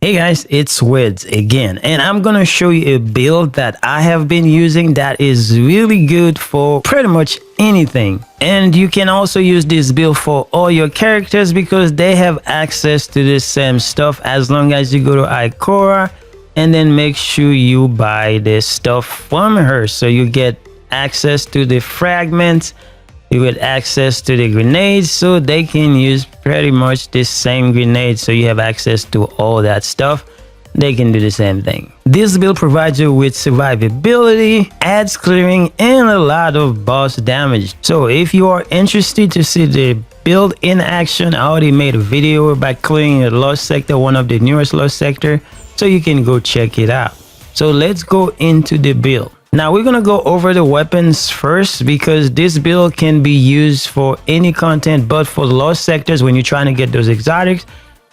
Hey guys, it's Wids again, and I'm gonna show you a build that I have been using that is really good for pretty much anything. And you can also use this build for all your characters because they have access to the same stuff as long as you go to Ikora and then make sure you buy this stuff from her. So you get access to the fragments, you get access to the grenades, so they can use pretty much the same grenade. So you have access to all that stuff. They can do the same thing. This build provides you with survivability, adds clearing, and a lot of boss damage. So if you are interested to see the build in action, I already made a video about clearing a lost sector, one of the newest lost sector, so you can go check it out. So let's go into the build. Now we're gonna go over the weapons first because this build can be used for any content, but for lost sectors, when you're trying to get those exotics,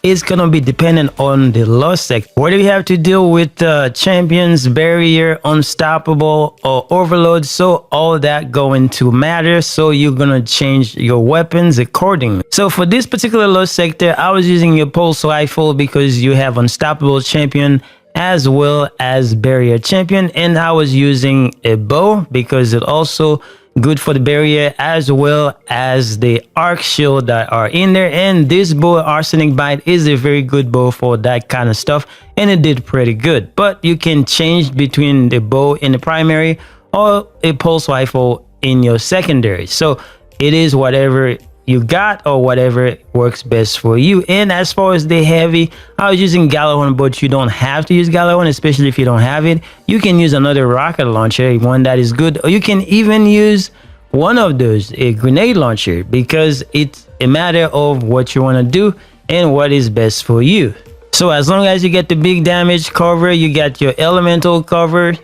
it's gonna be dependent on the lost sector. Whether you have to deal with champions, barrier, unstoppable, or overload, so all that going to matter. So you're gonna change your weapons accordingly. So for this particular lost sector, I was using a pulse rifle because you have unstoppable champion as well as barrier champion, and I was using a bow because it also good for the barrier as well as the arc shield that are in there. And this bow, arsenic bite, is a very good bow for that kind of stuff, and it did pretty good. But you can change between the bow in the primary or a pulse rifle in your secondary, so it is whatever you got or whatever works best for you. And as far as the heavy, I was using Gallahorn, but you don't have to use Gallahorn, especially if you don't have it. You can use another rocket launcher, one that is good, or you can even use one of those, a grenade launcher, because it's a matter of what you want to do and what is best for you. So as long as you get the big damage cover, you got your elemental cover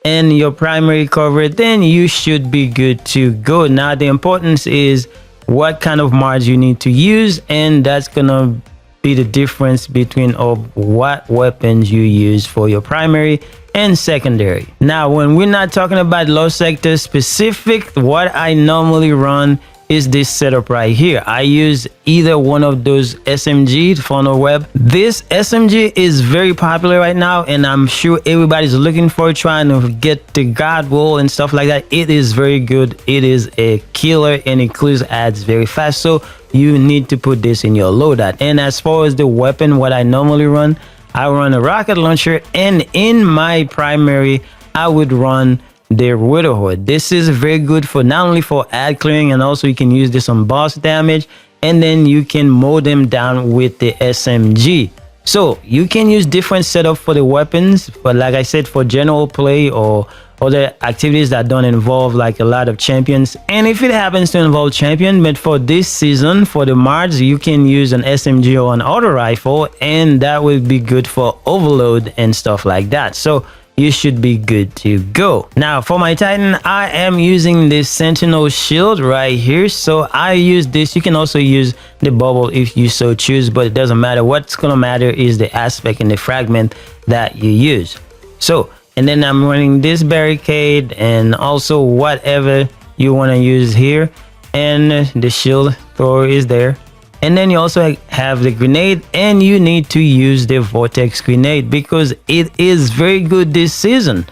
and your primary cover, then you should be good to go. Now the importance is what kind of mods you need to use, and that's gonna be the difference between what weapons you use for your primary and secondary. Now when we're not talking about lost sector specific, what I normally run is this setup right here. I use either one of those SMG funnel web. This SMG is very popular right now, and I'm sure everybody's looking for it, trying to get the god roll and stuff like that. It is very good. It is a killer, and it clears ads very fast, so you need to put this in your loadout. And as far as the weapon, what I normally run, I run a rocket launcher, and in my primary I would run the Widowhood. This is very good for not only for ad clearing, and also you can use this on boss damage, and then you can mow them down with the SMG. So you can use different setup for the weapons, but like I said, for general play or other activities that don't involve like a lot of champions, and if it happens to involve champion, but for this season for the mods, you can use an SMG or an auto rifle, and that would be good for overload and stuff like that. So you should be good to go. Now for my Titan, I am using this Sentinel shield right here. So I use this. You can also use the bubble if you so choose, but it doesn't matter. What's gonna matter is the aspect and the fragment that you use. So, and then I'm running this barricade and also whatever you want to use here, and the shield thrower is there. And then you also have the grenade, and you need to use the vortex grenade because it is very good this season.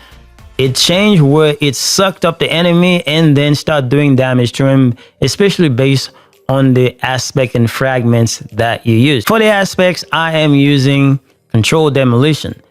It changed where it sucked up the enemy and then start doing damage to him, especially based on the aspect and fragments that you use. For the aspects, I am using controlled demolition.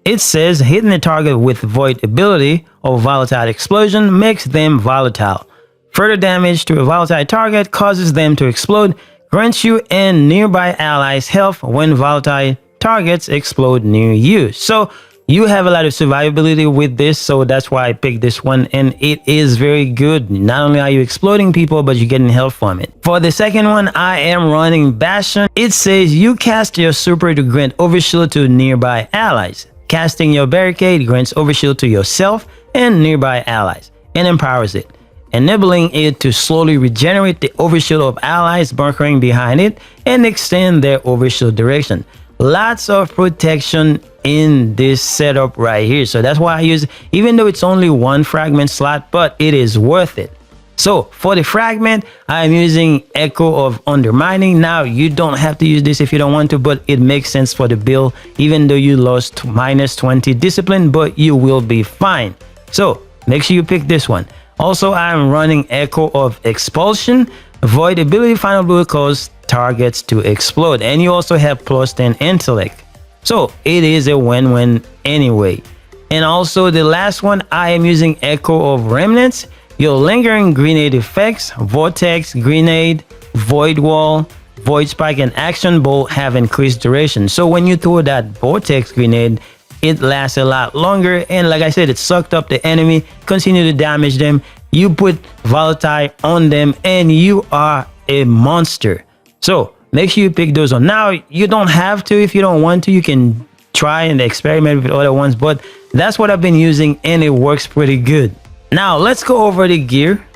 It says hitting the target with void ability or volatile explosion makes them volatile. Further damage to a volatile target causes them to explode, grants you and nearby allies health when volatile targets explode near you. So you have a lot of survivability with this, so that's why I picked this one, and it is very good. Not only are you exploding people, but you're getting health from it. For the second one, I am running Bastion. It says you cast your super to grant overshield to nearby allies. Casting your barricade grants overshield to yourself and nearby allies and empowers it, enabling it to slowly regenerate the overshield of allies bunkering behind it and extend their overshield direction. Lots of protection in this setup right here, so that's why I use it, even though it's only one fragment slot, but it is worth it. So for the fragment, I'm using Echo of Undermining. Now, you don't have to use this if you don't want to, but it makes sense for the build, even though you lost minus 20 discipline, but you will be fine. So make sure you pick this one. Also, I'm running Echo of Expulsion. Void ability final blow cause targets to explode, and you also have plus 10 intellect. So it is a win-win anyway. And also the last one, I am using Echo of Remnants. Your lingering grenade effects, vortex, grenade, void wall, void spike, and action bolt have increased duration. So when you throw that vortex grenade, it lasts a lot longer. And like I said, it sucked up the enemy, continue to damage them. You put volatile on them and you are a monster. So make sure you pick those on. Now, you don't have to if you don't want to. You can try and experiment with other ones, but that's what I've been using and it works pretty good. Now, let's go over the gear.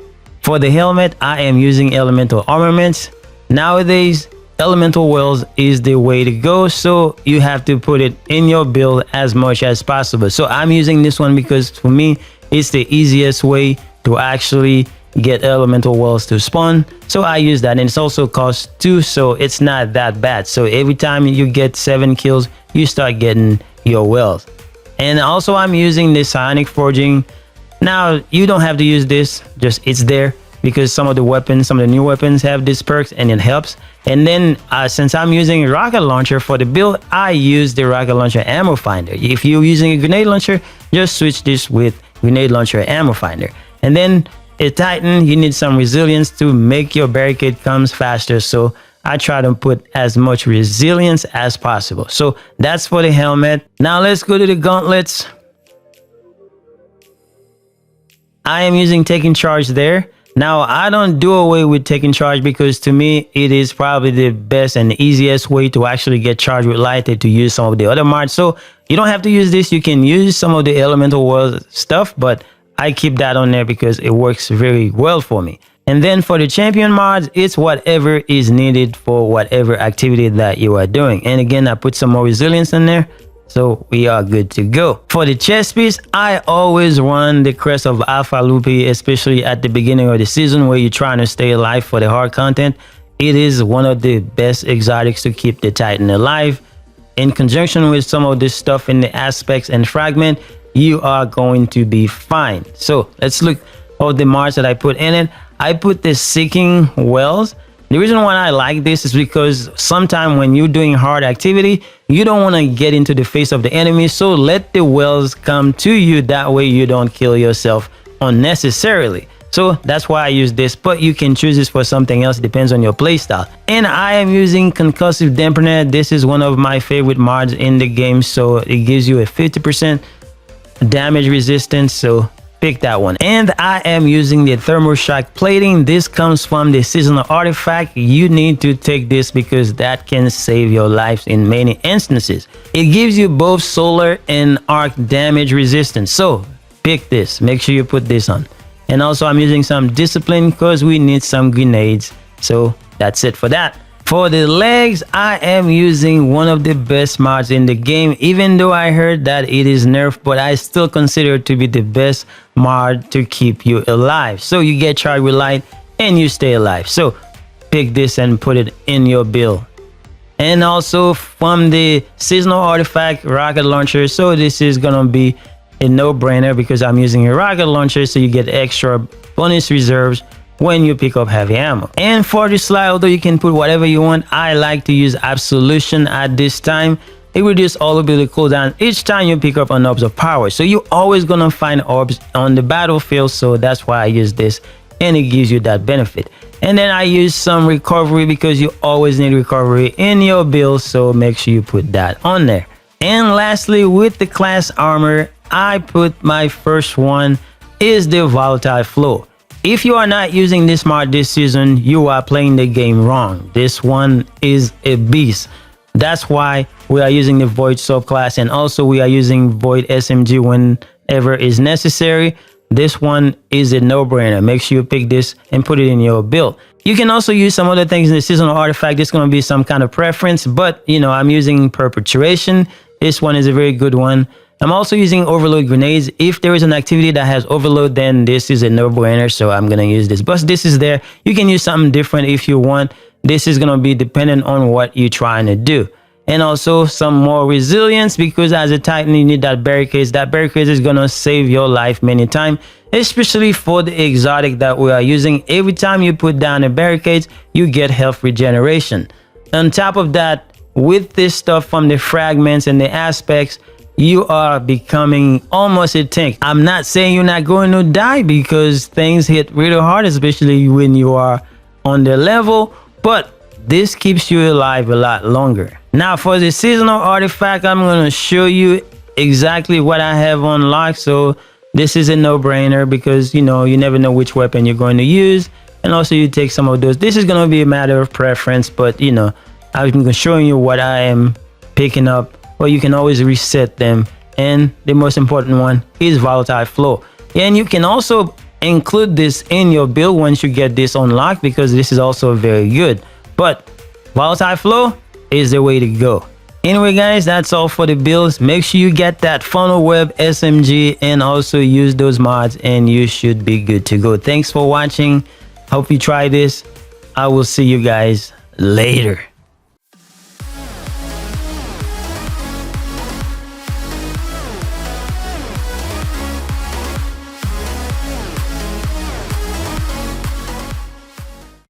For the helmet, I am using elemental armaments. Nowadays, elemental wells is the way to go, so you have to put it in your build as much as possible. So I'm using this one because for me, it's the easiest way to actually get elemental wells to spawn. So I use that, and it's also cost 2, so it's not that bad. So every time you get 7 kills, you start getting your wells. And also I'm using the psionic forging. Now, you don't have to use this, just it's there because some of the weapons, some of the new weapons have these perks and it helps. And then since I'm using a rocket launcher for the build, I use the rocket launcher ammo finder. If you're using a grenade launcher, just switch this with grenade launcher ammo finder. And then a Titan, you need some resilience to make your barricade comes faster. So I try to put as much resilience as possible. So that's for the helmet. Now let's go to the gauntlets. I am using taking charge there. Now, I don't do away with taking charge because to me, it is probably the best and easiest way to actually get charged with light to use some of the other mods. So you don't have to use this. You can use some of the elemental world stuff, but I keep that on there because it works very well for me. And then for the champion mods, it's whatever is needed for whatever activity that you are doing. And again, I put some more resilience in there. So we are good to go. For the chest piece, I always run the crest of Alpha Lupi, especially at the beginning of the season where you're trying to stay alive for the hard content. It is one of the best exotics to keep the Titan alive. In conjunction with some of this stuff in the aspects and fragment, you are going to be fine. So let's look at the mods that I put in it. I put the Seeking Wells. The reason why I like this is because sometimes when you're doing hard activity, you don't want to get into the face of the enemy. So let the wells come to you. That way you don't kill yourself unnecessarily. So that's why I use this, but you can choose this for something else. It depends on your playstyle. And I am using Concussive Dampener. This is one of my favorite mods in the game. So it gives you a 50% damage resistance. So pick that one. And I am using the Thermal Shock Plating. This comes from the seasonal artifact. You need to take this because that can save your lives in many instances. It gives you both solar and arc damage resistance. So pick this. Make sure you put this on. And also I'm using some discipline because we need some grenades. So that's it for that. For the legs, I am using one of the best mods in the game, even though I heard that it is nerfed, but I still consider it to be the best mod to keep you alive. So you get charged with light and you stay alive. So pick this and put it in your build. And also from the seasonal artifact rocket launcher. So this is gonna be a no-brainer because I'm using a rocket launcher, so you get extra bonus reserves when you pick up heavy ammo. And for the slide, although you can put whatever you want, I like to use Absolution at this time. It reduces all ability cooldown each time you pick up an orbs of power. So you're always gonna find orbs on the battlefield, so that's why I use this, and it gives you that benefit. And then I use some recovery because you always need recovery in your build, so make sure you put that on there. And lastly, with the class armor, I put my first one is the Volatile Flow. If you are not using this mod this season, you are playing the game wrong. This one is a beast. That's why we are using the Void subclass, and also we are using Void SMG whenever is necessary. This one is a no-brainer. Make sure you pick this and put it in your build. You can also use some other things in the seasonal artifact. It's going to be some kind of preference, but you know, I'm using Perpetuation. This one is a very good one. I'm also using overload grenades. If there is an activity that has overload, then this is a no-brainer, so I'm gonna use this. But this is there. You can use something different if you want. This is gonna be dependent on what you're trying to do. And also some more resilience, because as a Titan you need that barricades. That barricades is gonna save your life many times, especially for the exotic that we are using. Every time you put down a barricades, you get health regeneration. On top of that, with this stuff from the fragments and the aspects, you are becoming almost a tank. I'm not saying you're not going to die, because things hit really hard, especially when you are on the level, but this keeps you alive a lot longer. Now for the seasonal artifact, I'm going to show you exactly what I have unlocked. So this is a no-brainer, because you never know which weapon you're going to use, and also you take some of those. This is going to be a matter of preference, but I'm showing you what I am picking up. Well, you can always reset them, and the most important one is volatile flow. And you can also include this in your build once you get this unlocked, because this is also very good. But volatile flow is the way to go. Anyway guys, that's all for the builds. Make sure you get that funnel web SMG and also use those mods, and you should be good to go. Thanks for watching. Hope you try this. I will see you guys later.